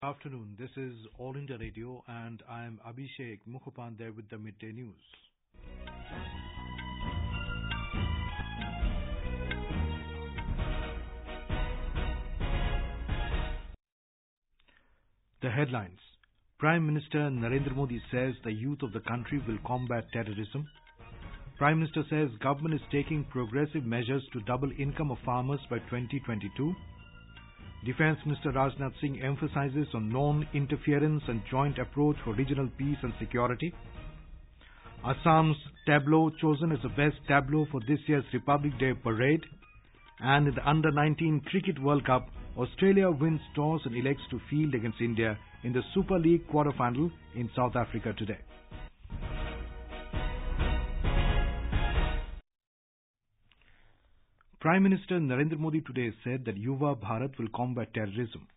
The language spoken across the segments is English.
Afternoon. This is All India Radio, and I am Abhishek Mukhopadhyay with the midday news. The headlines. Prime Minister Narendra Modi says the youth of the country will combat terrorism. Prime Minister says government is taking progressive measures to double income of farmers by 2022. Defence Minister Rajnath Singh emphasises on non-interference and joint approach for regional peace and security. Assam's tableau chosen as the best tableau for this year's Republic Day parade. And in the Under-19 Cricket World Cup, Australia wins toss and elects to field against India in the Super League quarter-final in South Africa today. Prime Minister Narendra Modi today said that Yuva Bharat will combat terrorism.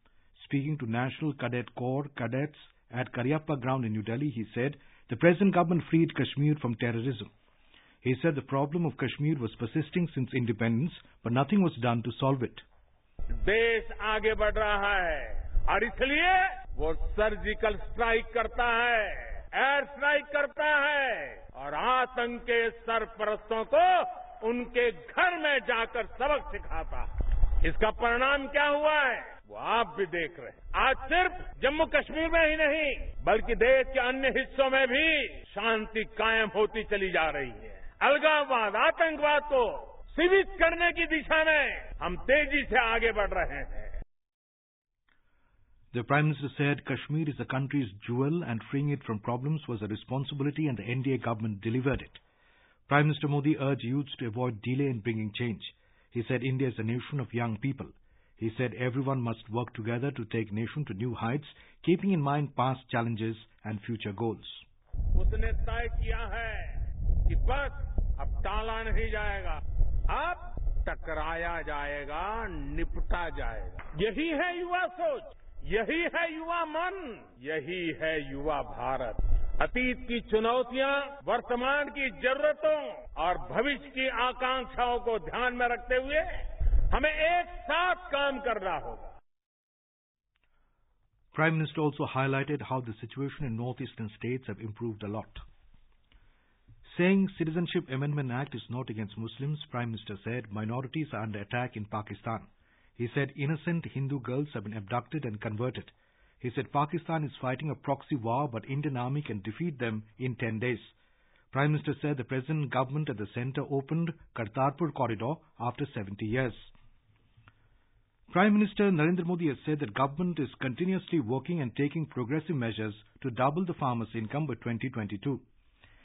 Speaking to National Cadet Corps cadets at Karyappa ground in New Delhi, he said the present government freed Kashmir from terrorism. He said the problem of Kashmir was persisting since independence, but nothing was done to solve it. देश आगे बढ़ रहा है और इसलिए वो surgical strike करता है, एयर स्ट्राइक करता है और आतंक के सरपरस्तों को उनके घर में जाकर सबक सिखाता है। इसका परिणाम क्या हुआ है वो आप भी देख रहे हैं। आज सिर्फ जम्मू कश्मीर में ही नहीं बल्कि देश के अन्य हिस्सों में भी शांति कायम होती चली जा रही है। अलगाववाद, आतंकवाद को सीमित करने की दिशा में हम तेजी से आगे बढ़ रहे हैं। The Prime Minister said Kashmir is the country's jewel and freeing it from problems was a responsibility and the NDA government delivered it. Prime Minister Modi urged youths to avoid delay in bringing change. He said India is a nation of young people. He said everyone must work together to take nation to new heights, keeping in mind past challenges and future goals. उसने तय किया है कि बस अब टाला नहीं जाएगा, अब टकराया जाएगा, निपटा जाएगा। यही है युवा सोच, यही है युवा मन, यही है युवा भारत। अतीत की चुनौतियां वर्तमान की जरूरतों और भविष्य की आकांक्षाओं को ध्यान में रखते हुए हमें एक साथ काम करना होगा। Prime Minister also highlighted how the situation in northeastern states have improved a lot. Saying Citizenship Amendment Act is not against Muslims, Prime Minister said minorities are under attack in Pakistan. He said innocent Hindu girls have been abducted and converted. He said Pakistan is fighting a proxy war, but Indian army can defeat them in 10 days. Prime Minister said the present government at the centre opened Kartarpur corridor after 70 years. Prime Minister Narendra Modi has said that government is continuously working and taking progressive measures to double the farmers' income by 2022.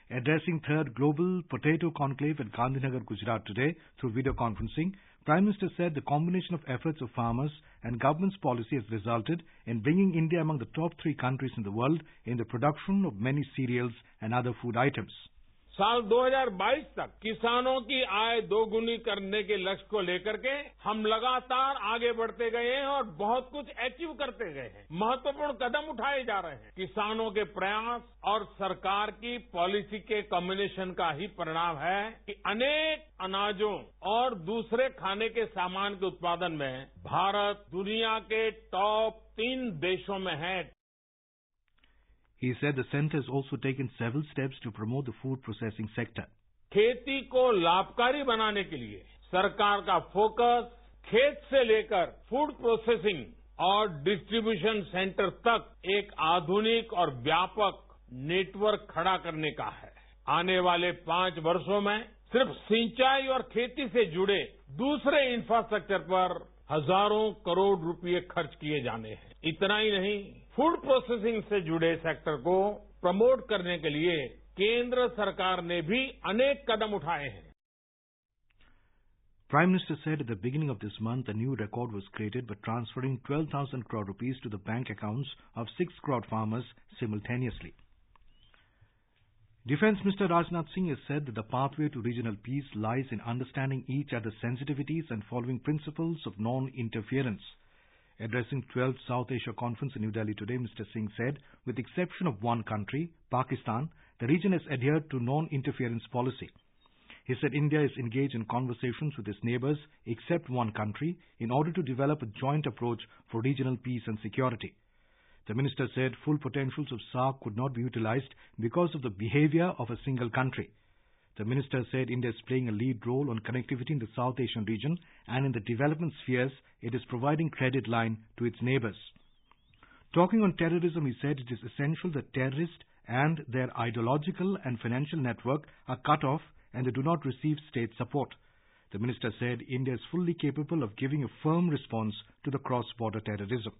Addressing third Global Potato Conclave at Gandhinagar, Gujarat today through video conferencing, Prime Minister said the combination of efforts of farmers and government's policy has resulted in bringing India among the top 3 countries in the world in the production of many cereals and other food items. साल 2022 तक किसानों की आय दोगुनी करने के लक्ष्य को लेकर के हम लगातार आगे बढ़ते गए हैं और बहुत कुछ अचीव करते गए हैं। महत्वपूर्ण कदम उठाए जा रहे हैं। किसानों के प्रयास और सरकार की पॉलिसी के कॉम्बिनेशन का ही परिणाम है कि अनेक अनाजों और दूसरे खाने के सामान के उत्पादन में भारत दुनिया के टॉप 3 देशों में है। He said the centre has also taken several steps to promote the food processing sector. खेती को लाभकारी बनाने के लिए सरकार का फोकस खेत से लेकर फूड प्रोसेसिंग और डिस्ट्रीब्यूशन सेंटर तक एक आधुनिक और व्यापक नेटवर्क खड़ा करने का है। आने वाले 5 वर्षों में सिर्फ सिंचाई और खेती से जुड़े दूसरे इंफ्रास्ट्रक्चर पर हजारों करोड़ रुपए खर्च किए जाने हैं। इतना ही नहीं, फूड प्रोसेसिंग से जुड़े सेक्टर को प्रमोट करने के लिए केंद्र सरकार ने भी अनेक कदम उठाए हैं। Prime Minister said at the beginning of this month a new record was created by transferring 12,000 crore rupees to the bank accounts of 6 crore farmers simultaneously. Defence Minister Rajnath Singh has said that the pathway to regional peace lies in understanding each other's sensitivities and following principles of non-interference. Addressing 12th South Asia Conference in New Delhi today, Mr. Singh said, with the exception of one country, Pakistan, the region has adhered to non-interference policy. He said India is engaged in conversations with its neighbours, except one country, in order to develop a joint approach for regional peace and security. The minister said full potentials of SAARC could not be utilized because of the behavior of a single country. The minister said India is playing a lead role on connectivity in the South Asian region, and in the development spheres, it is providing credit line to its neighbors. Talking on terrorism, he said it is essential that terrorists and their ideological and financial network are cut off and they do not receive state support. The minister said India is fully capable of giving a firm response to the cross-border terrorism.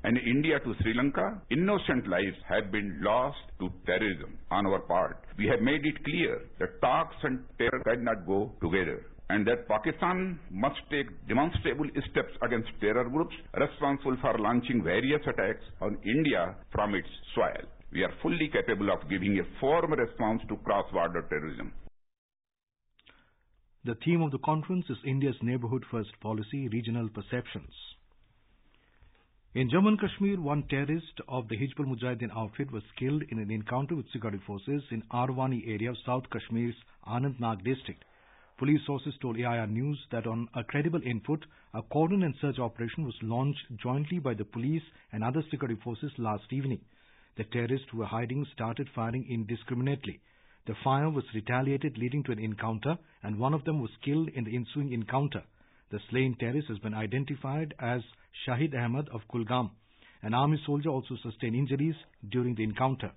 And India to Sri Lanka, innocent lives have been lost to terrorism on our part. We have made it clear that talks and terror cannot go together, and that Pakistan must take demonstrable steps against terror groups responsible for launching various attacks on India from its soil. We are fully capable of giving a firm response to cross-border terrorism. The theme of the conference is India's Neighborhood First Policy, Regional Perceptions. In Jammu and Kashmir, one terrorist of the Hizbul Mujahideen outfit was killed in an encounter with security forces in Arwani area of South Kashmir's Anantnag district. Police sources told AIR News that on a credible input, a cordon and search operation was launched jointly by the police and other security forces last evening. The terrorists who were hiding started firing indiscriminately. The fire was retaliated, leading to an encounter, and one of them was killed in the ensuing encounter. The slain terrorist has been identified as Shahid Ahmad of Kulgam. An army soldier also sustained injuries during the encounter.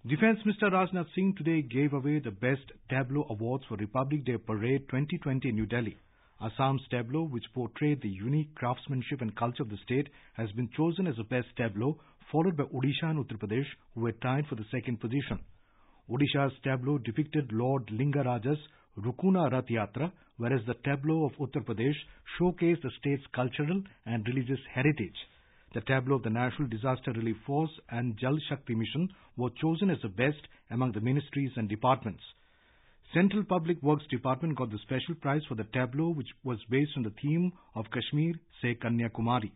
Defence Minister Rajnath Singh today gave away the Best Tableau Awards for Republic Day Parade 2020 in New Delhi. Assam's tableau, which portrayed the unique craftsmanship and culture of the state, has been chosen as the best tableau, followed by Odisha and Uttar Pradesh, who were tied for the second position. Odisha's tableau depicted Lord Lingaraja's Rukuna Rath Yatra, whereas the tableau of Uttar Pradesh showcased the state's cultural and religious heritage. The tableau of the National Disaster Relief Force and Jal Shakti Mission were chosen as the best among the ministries and departments. Central Public Works Department got the special prize for the tableau, which was based on the theme of Kashmir Se Kanyakumari.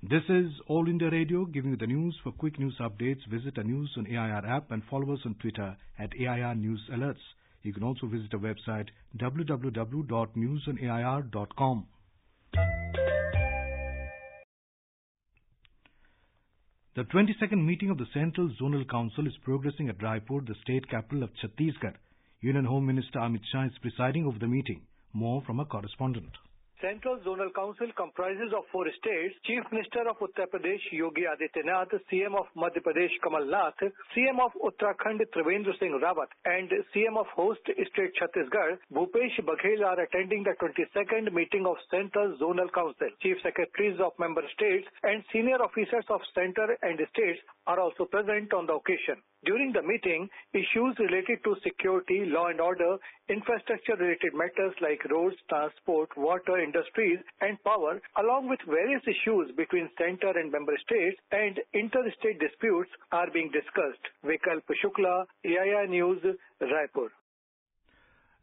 This is All India Radio, giving you the news. For quick news updates, visit our News on AIR app and follow us on Twitter at AIR News Alerts. You can also visit our website www.newsonair.com. The 22nd meeting of the Central Zonal Council is progressing at Raipur, the state capital of Chhattisgarh. Union Home Minister Amit Shah is presiding over the meeting. More from a correspondent. Central Zonal Council comprises of 4 states: Chief Minister of Uttar Pradesh Yogi Adityanath, CM of Madhya Pradesh Kamal Nath, CM of Uttarakhand Trivendra Singh Rawat, and CM of host state Chhattisgarh Bhupesh Baghel are attending the 22nd meeting of Central Zonal Council. Chief Secretaries of member states and senior officers of center and states are also present on the occasion. During the meeting, issues related to security, law and order, infrastructure-related matters like roads, transport, water, industries, and power, along with various issues between center and member states and interstate disputes are being discussed. Vikalp Shukla, AIR News, Raipur.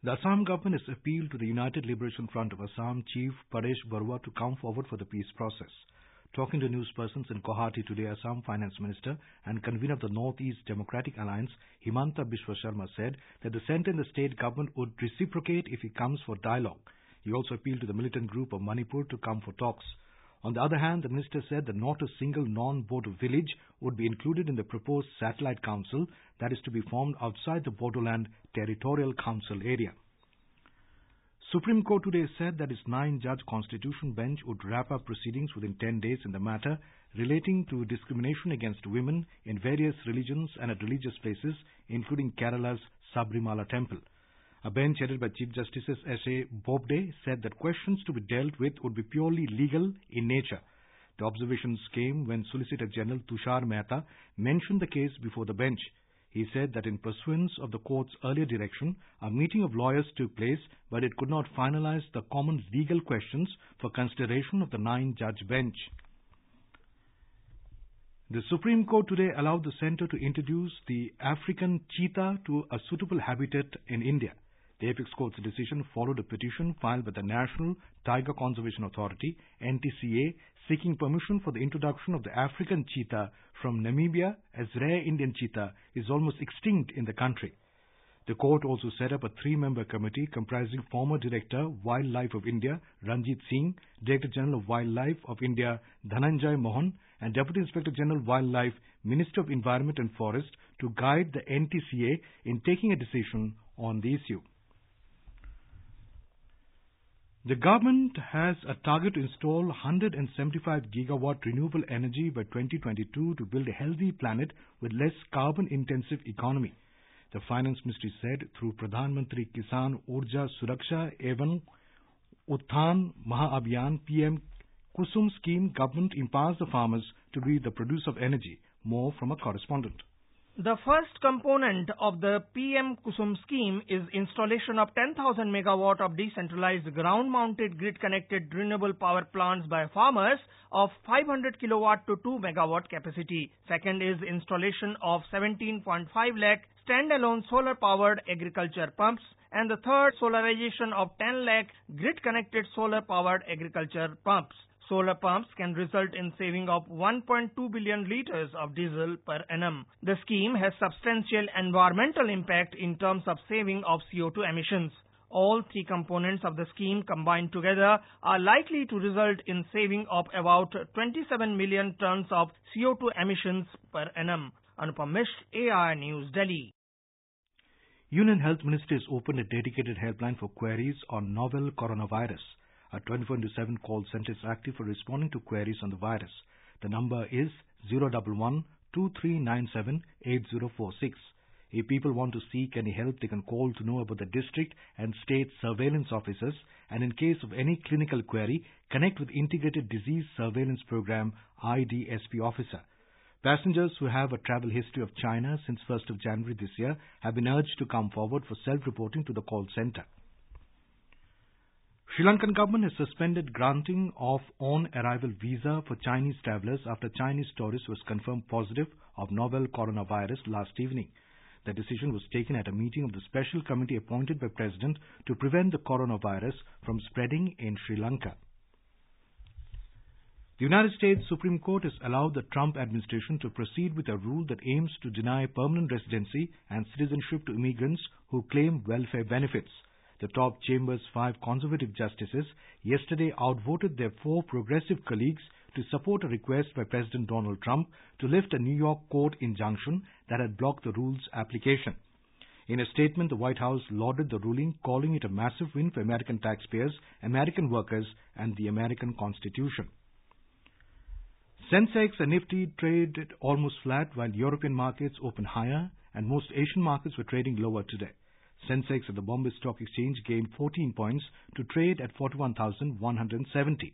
The Assam government has appealed to the United Liberation Front of Assam Chief Paresh Barua to come forward for the peace process. Talking to newspersons in Guwahati today, Assam Finance Minister and convener of the North-East Democratic Alliance, Himanta Biswa Sharma, said that the centre and the state government would reciprocate if he comes for dialogue. He also appealed to the militant group of Manipur to come for talks. On the other hand, the minister said that not a single non-Bodo village would be included in the proposed satellite council that is to be formed outside the Bodoland Territorial Council area. Supreme Court today said that its 9-judge constitution bench would wrap up proceedings within 10 days in the matter relating to discrimination against women in various religions and at religious places, including Kerala's Sabrimala temple. A bench headed by Chief Justices S.A. Bobde said that questions to be dealt with would be purely legal in nature. The observations came when Solicitor General Tushar Mehta mentioned the case before the bench. He said that in pursuance of the court's earlier direction, a meeting of lawyers took place, but it could not finalize the common legal questions for consideration of the 9-judge bench. The Supreme Court today allowed the centre to introduce the African cheetah to a suitable habitat in India. The Apex Court's decision followed a petition filed by the National Tiger Conservation Authority, NTCA, seeking permission for the introduction of the African cheetah from Namibia, as rare Indian cheetah is almost extinct in the country. The court also set up a 3-member committee comprising former Director, Wildlife of India, Ranjit Singh, Director General of Wildlife of India, Dhananjay Mohan, and Deputy Inspector General Wildlife, Minister of Environment and Forest to guide the NTCA in taking a decision on the issue. The government has a target to install 175 gigawatt renewable energy by 2022 to build a healthy planet with less carbon-intensive economy. The Finance Ministry said through Pradhan Mantri Kisan Urja Suraksha Evam Utthan Mahabhiyan PM Kusum scheme, government empowers the farmers to be the producer of energy. More from a correspondent. The first component of the PM Kusum scheme is installation of 10,000 megawatt of decentralized ground-mounted grid-connected renewable power plants by farmers of 500 kilowatt to 2 megawatt capacity. Second is installation of 17.5 lakh standalone solar-powered agriculture pumps. And the third, solarization of 10 lakh grid-connected solar-powered agriculture pumps. Solar pumps can result in saving of 1.2 billion liters of diesel per annum. The scheme has substantial environmental impact in terms of saving of CO2 emissions. All three components of the scheme combined together are likely to result in saving of about 27 million tons of CO2 emissions per annum. Anupam Mishra, AI News, Delhi. Union Health Ministry has opened a dedicated helpline for queries on novel coronavirus. A 24/7 call center is active for responding to queries on the virus. The number is 011-2397-8046. If people want to seek any help, they can call to know about the district and state surveillance officers, and in case of any clinical query, connect with Integrated Disease Surveillance Program IDSP officer. Passengers who have a travel history of China since 1st of January this year have been urged to come forward for self-reporting to the call center. Sri Lankan government has suspended granting of on-arrival visa for Chinese travellers after Chinese tourist was confirmed positive of novel coronavirus last evening. The decision was taken at a meeting of the special committee appointed by President to prevent the coronavirus from spreading in Sri Lanka. The United States Supreme Court has allowed the Trump administration to proceed with a rule that aims to deny permanent residency and citizenship to immigrants who claim welfare benefits. The top chamber's 5 conservative justices yesterday outvoted their 4 progressive colleagues to support a request by President Donald Trump to lift a New York court injunction that had blocked the rule's application. In a statement, the White House lauded the ruling, calling it a massive win for American taxpayers, American workers, and the American Constitution. Sensex and Nifty traded almost flat while European markets opened higher and most Asian markets were trading lower today. Sensex at the Bombay Stock Exchange gained 14 points to trade at 41,170.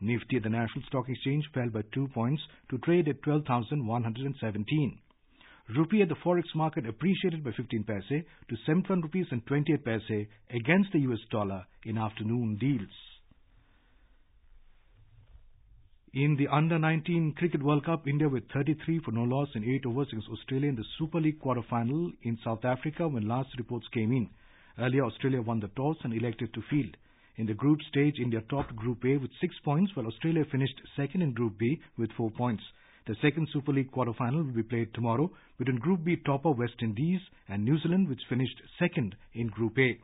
Nifty at the National Stock Exchange fell by 2 points to trade at 12,117. Rupee at the Forex market appreciated by 15 paise to 71 rupees and 28 paise against the US dollar in afternoon deals. In the Under-19 Cricket World Cup, India with 33 for no loss in 8 overs against Australia in the Super League quarter-final in South Africa when last reports came in. Earlier, Australia won the toss and elected to field. In the group stage, India topped Group A with 6 points, while Australia finished second in Group B with 4 points. The second Super League quarter-final will be played tomorrow between Group B topper West Indies and New Zealand, which finished second in Group A.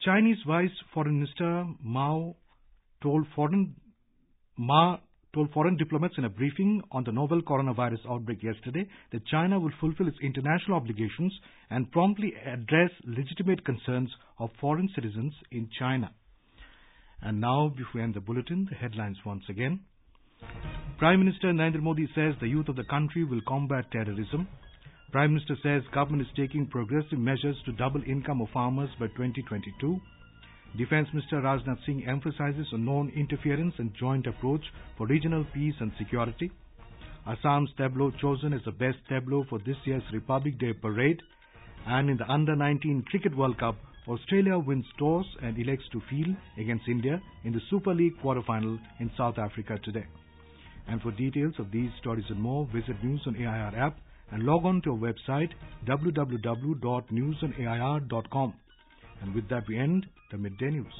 Chinese Vice Foreign Minister Ma told foreign diplomats in a briefing on the novel coronavirus outbreak yesterday that China will fulfill its international obligations and promptly address legitimate concerns of foreign citizens in China. And now, before we end the bulletin, the headlines once again. Prime Minister Narendra Modi says the youth of the country will combat terrorism. Prime Minister says government is taking progressive measures to double income of farmers by 2022. Defence Minister Rajnath Singh emphasises on non-interference and joint approach for regional peace and security. Assam's tableau chosen as the best tableau for this year's Republic Day parade. And in the Under-19 Cricket World Cup, Australia wins toss and elects to field against India in the Super League quarter-final in South Africa today. And for details of these stories and more, visit News on AIR app and log on to our website www.newsonair.com. And with that we end the Midday News.